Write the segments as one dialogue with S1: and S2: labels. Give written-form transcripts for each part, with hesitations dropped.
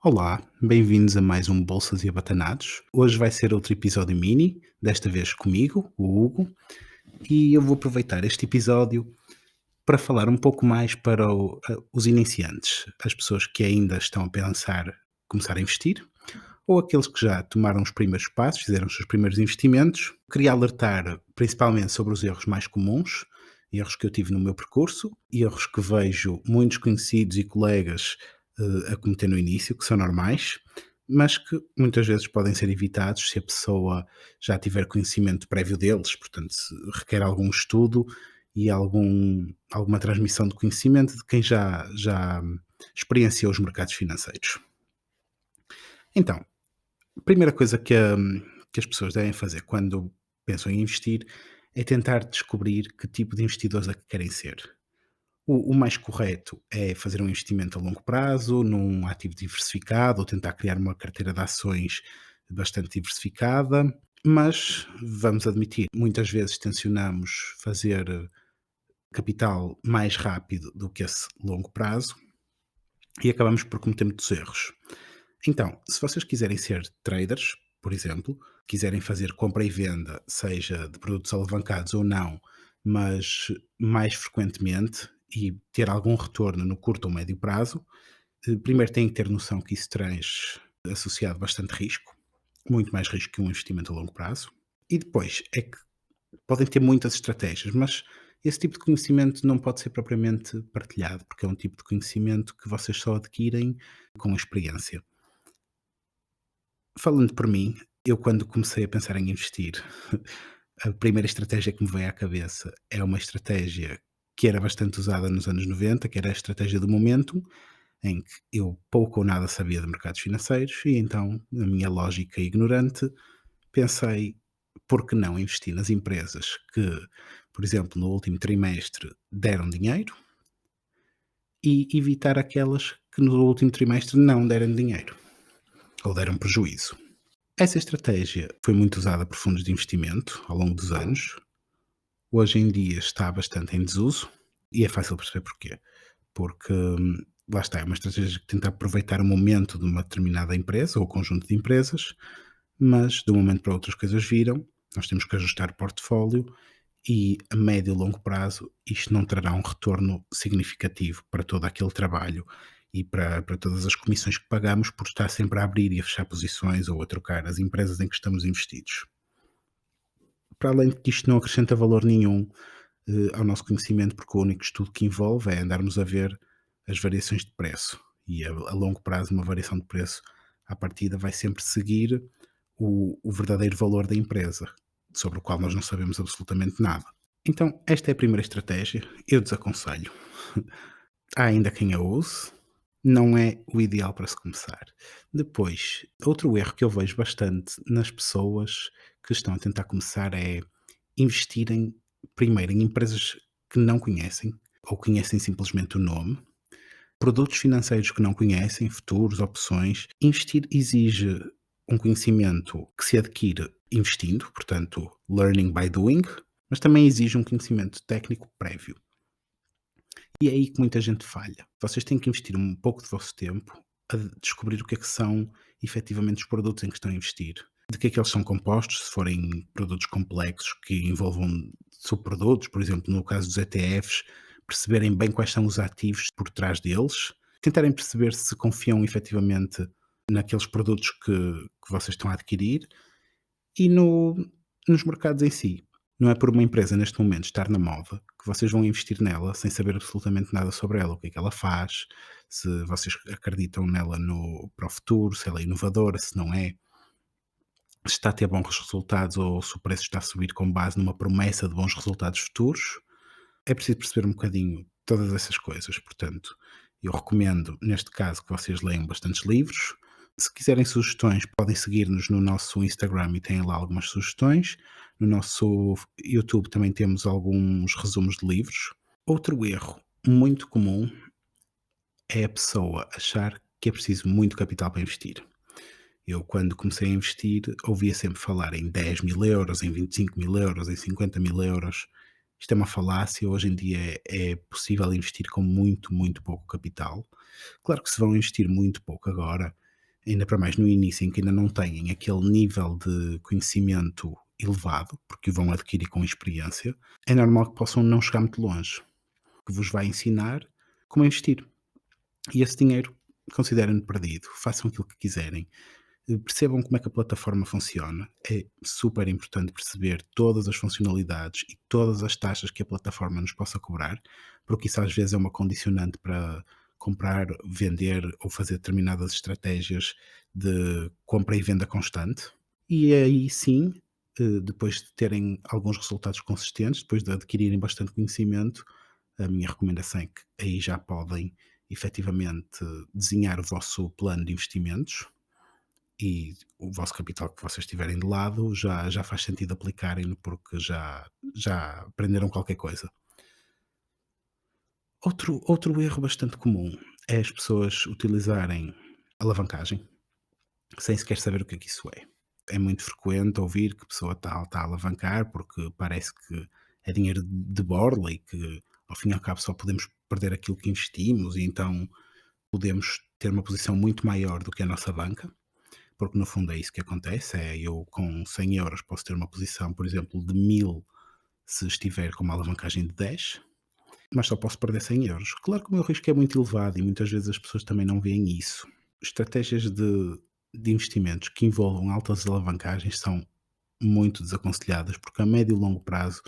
S1: Olá, bem-vindos a mais um Bolsas e Abatanados. Hoje vai ser outro episódio mini, desta vez comigo, o Hugo, e eu vou aproveitar este episódio para falar um pouco mais para os iniciantes, as pessoas que ainda estão a pensar começar a investir, ou aqueles que já tomaram os primeiros passos, fizeram os seus primeiros investimentos. Queria alertar principalmente sobre os erros mais comuns, erros que eu tive no meu percurso, erros que vejo muitos conhecidos e colegas a cometer no início, que são normais, mas que muitas vezes podem ser evitados se a pessoa já tiver conhecimento prévio deles, portanto, se requer algum estudo e alguma transmissão de conhecimento de quem já experienciou os mercados financeiros. Então, a primeira coisa que as pessoas devem fazer quando pensam em investir é tentar descobrir que tipo de investidores é que querem ser. O mais correto é fazer um investimento a longo prazo, num ativo diversificado, ou tentar criar uma carteira de ações bastante diversificada, mas vamos admitir, muitas vezes tencionamos fazer capital mais rápido do que esse longo prazo e acabamos por cometer muitos erros. Então, se vocês quiserem ser traders, por exemplo, quiserem fazer compra e venda, seja de produtos alavancados ou não, mas mais frequentemente e ter algum retorno no curto ou médio prazo, primeiro têm que ter noção que isso traz associado bastante risco, muito mais risco que um investimento a longo prazo. E depois é que podem ter muitas estratégias, mas esse tipo de conhecimento não pode ser propriamente partilhado, porque é um tipo de conhecimento que vocês só adquirem com experiência. Falando por mim, eu quando comecei a pensar em investir, a primeira estratégia que me veio à cabeça é uma estratégia que era bastante usada nos anos 90, que era a estratégia do momento, em que eu pouco ou nada sabia de mercados financeiros e então, na minha lógica ignorante, pensei, por que não investir nas empresas que, por exemplo, no último trimestre deram dinheiro e evitar aquelas que no último trimestre não deram dinheiro ou deram prejuízo. Essa estratégia foi muito usada por fundos de investimento ao longo dos anos. Hoje em dia está bastante em desuso e é fácil perceber porquê. Porque lá está, é uma estratégia que tenta aproveitar o momento de uma determinada empresa ou conjunto de empresas, mas de um momento para outro as coisas viram, nós temos que ajustar o portfólio e a médio e longo prazo isto não trará um retorno significativo para todo aquele trabalho e para todas as comissões que pagamos por estar sempre a abrir e a fechar posições ou a trocar as empresas em que estamos investidos. Para além de que isto não acrescenta valor nenhum ao nosso conhecimento, porque o único estudo que envolve é andarmos a ver as variações de preço e a longo prazo uma variação de preço à partida vai sempre seguir o verdadeiro valor da empresa, sobre o qual nós não sabemos absolutamente nada. Então, esta é a primeira estratégia, eu desaconselho. Há ainda quem a use, não é o ideal para se começar. Depois, outro erro que eu vejo bastante nas pessoas que estão a tentar começar é investirem primeiro em empresas que não conhecem ou conhecem simplesmente o nome, produtos financeiros que não conhecem, futuros, opções. Investir exige um conhecimento que se adquire investindo, portanto, learning by doing, mas também exige um conhecimento técnico prévio. E é aí que muita gente falha. Vocês têm que investir um pouco do vosso tempo a descobrir o que é que são efetivamente os produtos em que estão a investir. De que é que eles são compostos, se forem produtos complexos que envolvam subprodutos, por exemplo, no caso dos ETFs, perceberem bem quais são os ativos por trás deles, tentarem perceber se confiam efetivamente naqueles produtos que vocês estão a adquirir e nos mercados em si. Não é por uma empresa neste momento estar na moda que vocês vão investir nela sem saber absolutamente nada sobre ela, o que é que ela faz, se vocês acreditam nela para o futuro, se ela é inovadora, se não é, se está a ter bons resultados ou se o preço está a subir com base numa promessa de bons resultados futuros. É preciso perceber um bocadinho todas essas coisas, portanto, eu recomendo, neste caso, que vocês leiam bastantes livros. Se quiserem sugestões, podem seguir-nos no nosso Instagram e têm lá algumas sugestões. No nosso YouTube também temos alguns resumos de livros. Outro erro muito comum é a pessoa achar que é preciso muito capital para investir. Eu, quando comecei a investir, ouvia sempre falar em 10.000 euros, em 25.000 euros, em 50.000 euros. Isto é uma falácia. Hoje em dia é possível investir com muito, muito pouco capital. Claro que se vão investir muito pouco agora, ainda para mais no início em que ainda não têm aquele nível de conhecimento elevado, porque o vão adquirir com experiência, é normal que possam não chegar muito longe, que vos vai ensinar como investir. E esse dinheiro considerem-no perdido, façam aquilo que quiserem. Percebam como é que a plataforma funciona. É super importante perceber todas as funcionalidades e todas as taxas que a plataforma nos possa cobrar, porque isso às vezes é uma condicionante para comprar, vender ou fazer determinadas estratégias de compra e venda constante. E aí sim, depois de terem alguns resultados consistentes, depois de adquirirem bastante conhecimento, a minha recomendação é que aí já podem efetivamente desenhar o vosso plano de investimentos e o vosso capital que vocês tiverem de lado já faz sentido aplicarem-no porque já aprenderam qualquer coisa. Outro erro bastante comum é as pessoas utilizarem alavancagem sem sequer saber o que é que isso é. É muito frequente ouvir que a pessoa está a alavancar porque parece que é dinheiro de borla e que ao fim e ao cabo só podemos perder aquilo que investimos e então podemos ter uma posição muito maior do que a nossa banca, porque no fundo é isso que acontece, é eu com 100 € posso ter uma posição, por exemplo, de 1000 se estiver com uma alavancagem de 10, mas só posso perder 100 €. Claro que o meu risco é muito elevado e muitas vezes as pessoas também não veem isso. Estratégias de investimentos que envolvam altas alavancagens são muito desaconselhadas, porque a médio e longo prazo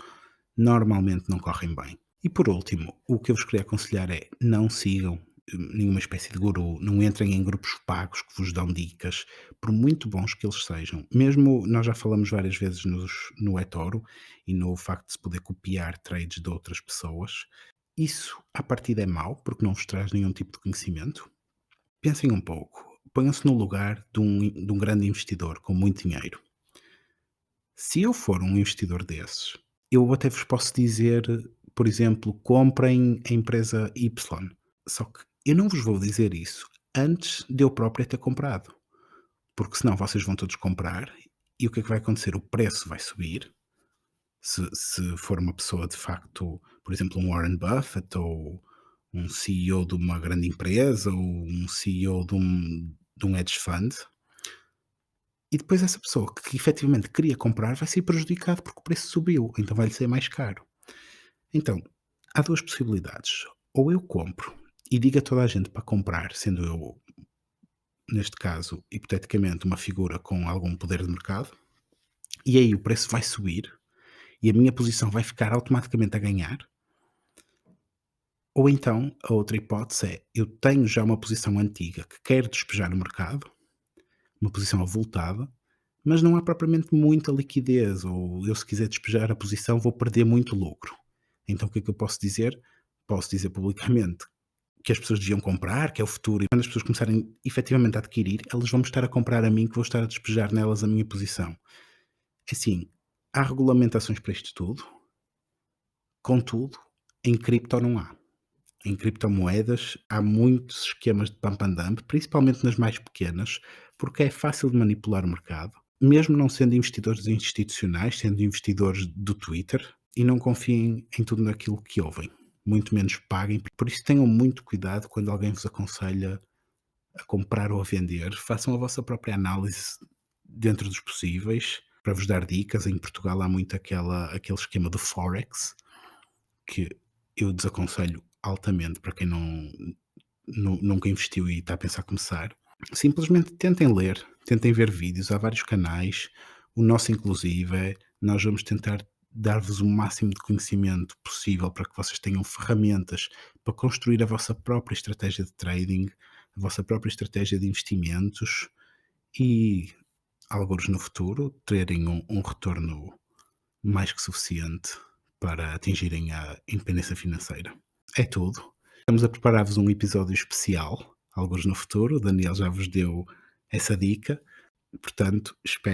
S1: normalmente não correm bem. E por último, o que eu vos queria aconselhar é não sigam nenhuma espécie de guru, não entrem em grupos pagos que vos dão dicas, por muito bons que eles sejam. Mesmo nós já falamos várias vezes no eToro e no facto de se poder copiar trades de outras pessoas. Isso à partida é mau, porque não vos traz nenhum tipo de conhecimento. Pensem um pouco, ponham-se no lugar de um grande investidor com muito dinheiro. Se eu for um investidor desses, eu até vos posso dizer, por exemplo, comprem a empresa Y. Só que eu não vos vou dizer isso antes de eu próprio ter comprado, porque senão vocês vão todos comprar e o que é que vai acontecer? O preço vai subir. Se for uma pessoa de facto, por exemplo, um Warren Buffett ou um CEO de uma grande empresa ou um CEO de um hedge fund, e depois essa pessoa que efetivamente queria comprar vai ser prejudicado porque o preço subiu, então vai-lhe ser mais caro. Então, há 2 possibilidades: ou eu compro e digo a toda a gente para comprar, sendo eu, neste caso, hipoteticamente, uma figura com algum poder de mercado, e aí o preço vai subir e a minha posição vai ficar automaticamente a ganhar. Ou então, a outra hipótese é, eu tenho já uma posição antiga que quero despejar no mercado, uma posição avultada, mas não há propriamente muita liquidez, ou eu se quiser despejar a posição vou perder muito lucro. Então o que é que eu posso dizer? Posso dizer publicamente que as pessoas deviam comprar, que é o futuro, e quando as pessoas começarem efetivamente a adquirir, elas vão estar a comprar a mim, que vou estar a despejar nelas a minha posição. É assim, há regulamentações para isto tudo, contudo, em cripto não há. Em criptomoedas há muitos esquemas de pump and dump, principalmente nas mais pequenas, porque é fácil de manipular o mercado, mesmo não sendo investidores institucionais, sendo investidores do Twitter, e não confiem em tudo naquilo que ouvem. Muito menos paguem, por isso tenham muito cuidado quando alguém vos aconselha a comprar ou a vender. Façam a vossa própria análise dentro dos possíveis, para vos dar dicas. Em Portugal há muito aquele esquema do Forex, que eu desaconselho altamente para quem nunca investiu e está a pensar começar. Simplesmente tentem ler, tentem ver vídeos, há vários canais, o nosso inclusive, nós vamos tentar dar-vos o máximo de conhecimento possível para que vocês tenham ferramentas para construir a vossa própria estratégia de trading, a vossa própria estratégia de investimentos e, algures no futuro, terem um retorno mais que suficiente para atingirem a independência financeira. É tudo. Estamos a preparar-vos um episódio especial, alguns no futuro. O Daniel já vos deu essa dica, portanto, espero